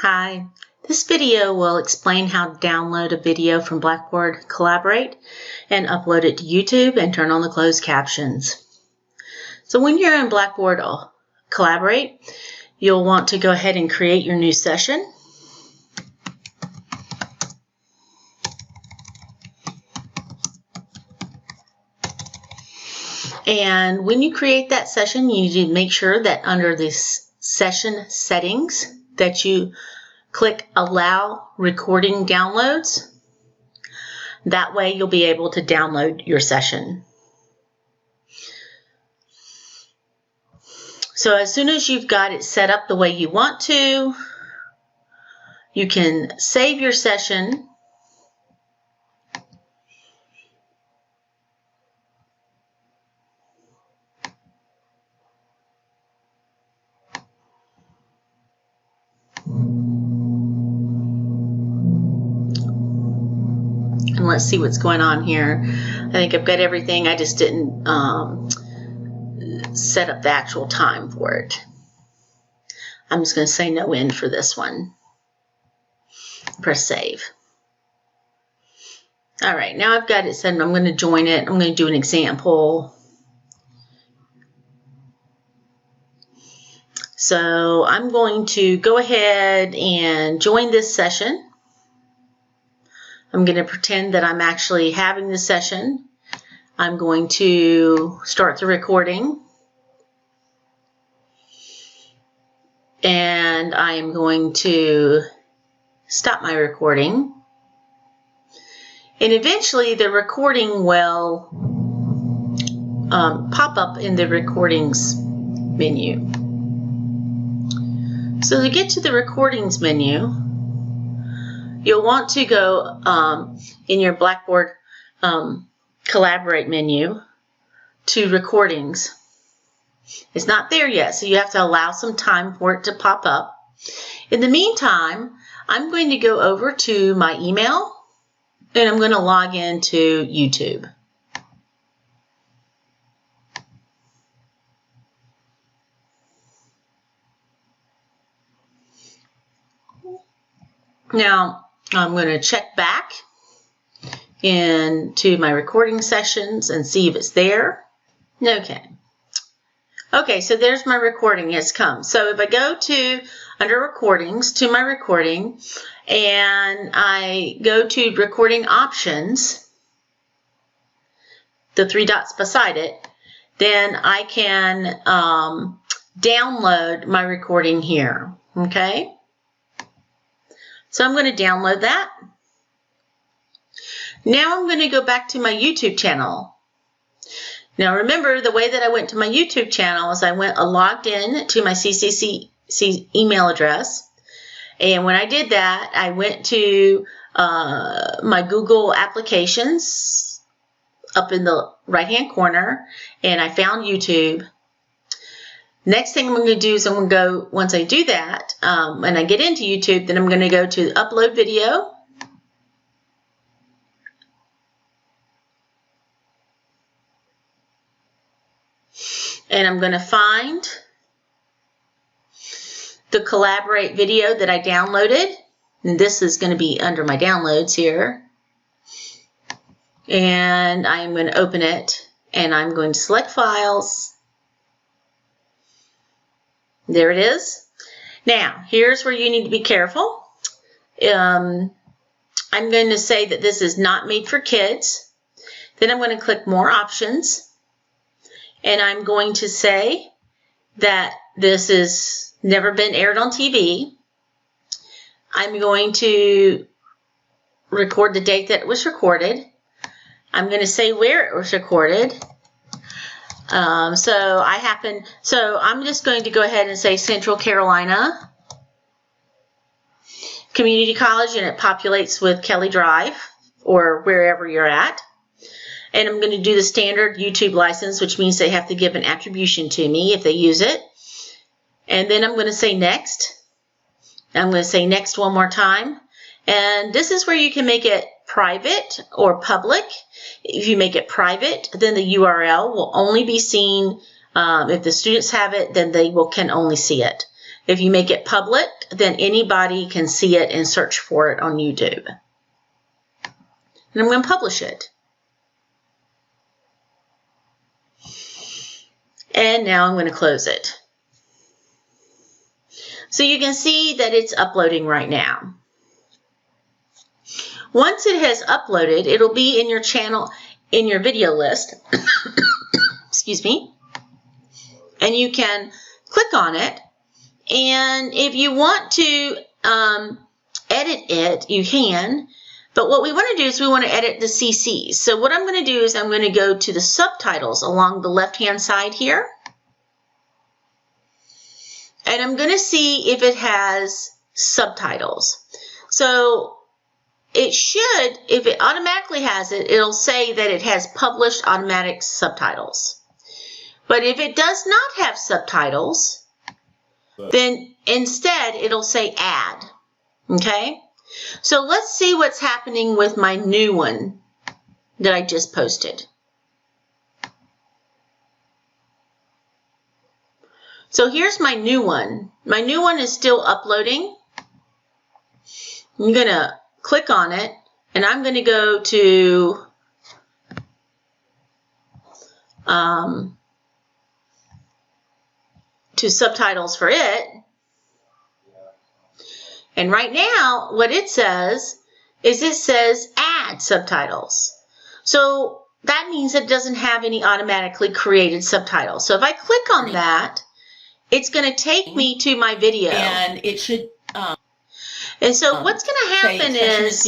Hi, this video will explain how to download a video from Blackboard Collaborate and upload it to YouTube and turn on the closed captions. So when you're in Blackboard Collaborate, you'll want to go ahead and create your new session. And when you create that session, you need to make sure that under this session settings that you click Allow Recording Downloads. That way you'll be able to download your session. So as soon as you've got it set up the way you want to, you can save your session. And let's see what's going on here. I think I've got everything. I just didn't set up the actual time for it. I'm just going to say no end for this one. Press save. All right, now I've got it set. I'm going to join it. I'm going to do an example. So I'm going to go ahead and join this session. I'm going to pretend that I'm actually having the session. I'm going to start the recording. And I'm going to stop my recording. And eventually the recording will pop up in the recordings menu. So to get to the recordings menu, you'll want to go in your Blackboard Collaborate menu to recordings. It's not there yet, so you have to allow some time for it to pop up. In the meantime, I'm going to go over to my email and I'm going to log into YouTube. Now, I'm going to check back into my recording sessions and see if it's there. Okay. Okay, so there's my recording has come. So if I go to under recordings to my recording and I go to recording options, the three dots beside it, then I can download my recording here. Okay. So I'm going to download that. Now I'm going to go back to my YouTube channel. Now remember, the way that I went to my YouTube channel is I logged in to my CCC email address. And when I did that, I went to my Google applications up in the right-hand corner, and I found YouTube. Next thing I'm going to do is I'm going to go, once I do that, and I get into YouTube, then I'm going to go to Upload Video. And I'm going to find the Collaborate video that I downloaded. And this is going to be under my downloads here. And I'm going to open it, and I'm going to select Files. There it is. Now, here's where you need to be careful. I'm going to say that this is not made for kids. Then I'm going to click More Options. And I'm going to say that this has never been aired on TV. I'm going to record the date that it was recorded. I'm going to say where it was recorded. So I'm just going to go ahead and say Central Carolina Community College, and it populates with Kelly Drive or wherever you're at. And I'm going to do the standard YouTube license, which means they have to give an attribution to me if they use it. And then I'm going to say next. I'm going to say next one more time. And this is where you can make it private or public. If you make it private, then the URL will only be seen if the students have it, then they can only see it. If you make it public, then anybody can see it and search for it on YouTube. And I'm going to publish it. And now I'm going to close it. So you can see that it's uploading right now. Once it has uploaded, it'll be in your channel, in your video list. Excuse me. And you can click on it. And if you want to edit it, you can. But what we want to do is we want to edit the CCs. So what I'm going to do is I'm going to go to the subtitles along the left-hand side here. And I'm going to see if it has subtitles. So it should, if it automatically has it, it'll say that it has published automatic subtitles. But if it does not have subtitles, then instead it'll say add. Okay? So let's see what's happening with my new one that I just posted. So here's my new one. My new one is still uploading. I'm going to click on it, and I'm going to go to subtitles for it. And right now, what it says is it says add subtitles. So that means it doesn't have any automatically created subtitles. So if I click on that, it's going to take me to my video. And it should... and so what's going to happen is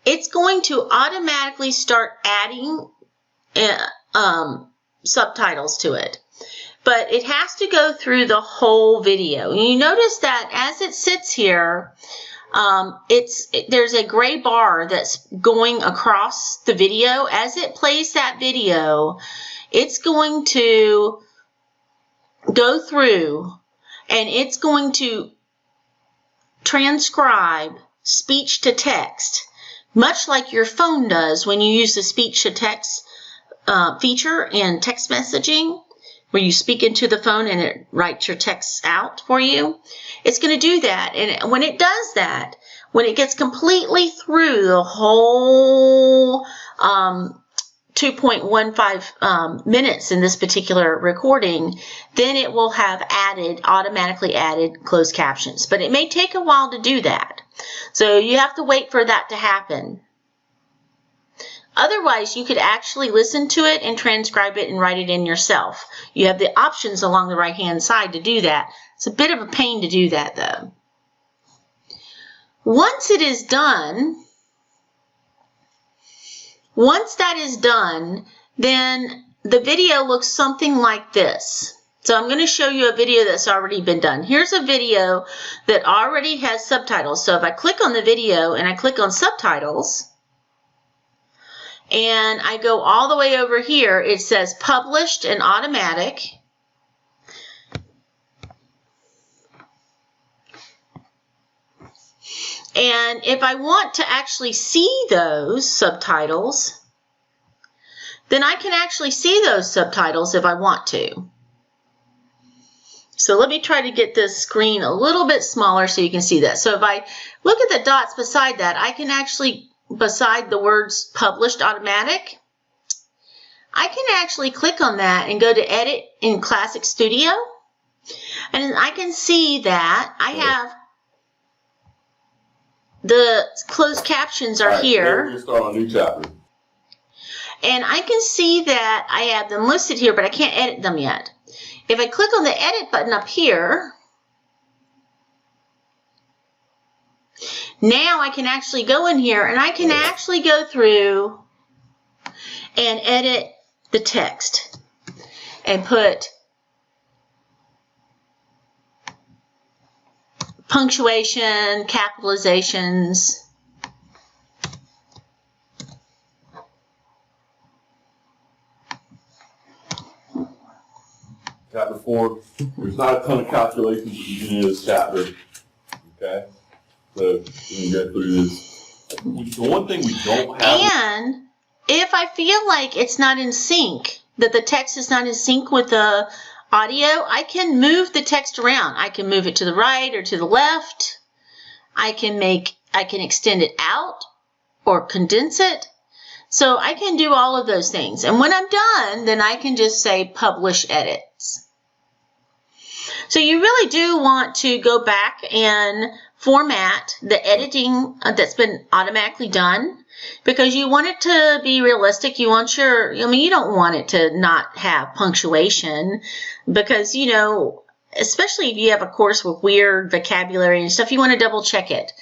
it's going to automatically start adding subtitals to it. But it has to go through the whole video. And you notice that as it sits here, there's a gray bar that's going across the video. As it plays that video, it's going to go through and it's going to transcribe speech to text, much like your phone does when you use the speech to text feature in text messaging, where you speak into the phone and it writes your texts out for you. It's going to do that. And when it does that, when it gets completely through the whole 2.15 minutes in this particular recording, then it will have automatically added closed captions. But it may take a while to do that. So you have to wait for that to happen. Otherwise, you could actually listen to it and transcribe it and write it in yourself. You have the options along the right-hand side to do that. It's a bit of a pain to do that, though. Once it is done, once that is done, then the video looks something like this. So I'm going to show you a video that's already been done. Here's a video that already has subtitles. So if I click on the video and I click on subtitles, and I go all the way over here, it says published and automatic. And if I want to actually see those subtitles, then I can actually see those subtitles if I want to. So let me try to get this screen a little bit smaller so you can see that. So if I look at the dots beside that, I can actually, beside the words published automatic, I can actually click on that and go to edit in Classic Studio. And I can see that I have the closed captions are here. We'll start on a new chapter. And I can see that I have them listed here, but I can't edit them yet. If I click on the edit button up here, now I can actually go in here and I can actually go through and edit the text and put punctuation, capitalizations. Chapter 4, there's not a ton of calculations at the beginning of this chapter. Okay? So we can go through this. The one thing we don't have. And if I feel like it's not in sync, that the text is not in sync with the Audio, I can move the text around. I can move it to the right or to the left. I can extend it out or condense it. So I can do all of those things. And when I'm done, then I can just say publish edits. So you really do want to go back and format the editing that's been automatically done, because you want it to be realistic. You want you don't want it to not have punctuation, because, especially if you have a course with weird vocabulary and stuff, you want to double check it.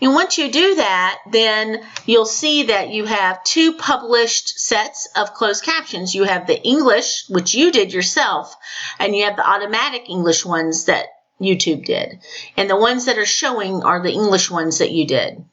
And once you do that, then you'll see that you have two published sets of closed captions. You have the English, which you did yourself, and you have the automatic English ones that YouTube did. And the ones that are showing are the English ones that you did.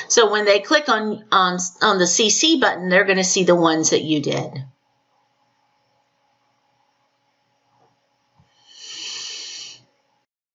So when they click on the CC button, they're going to see the ones that you did.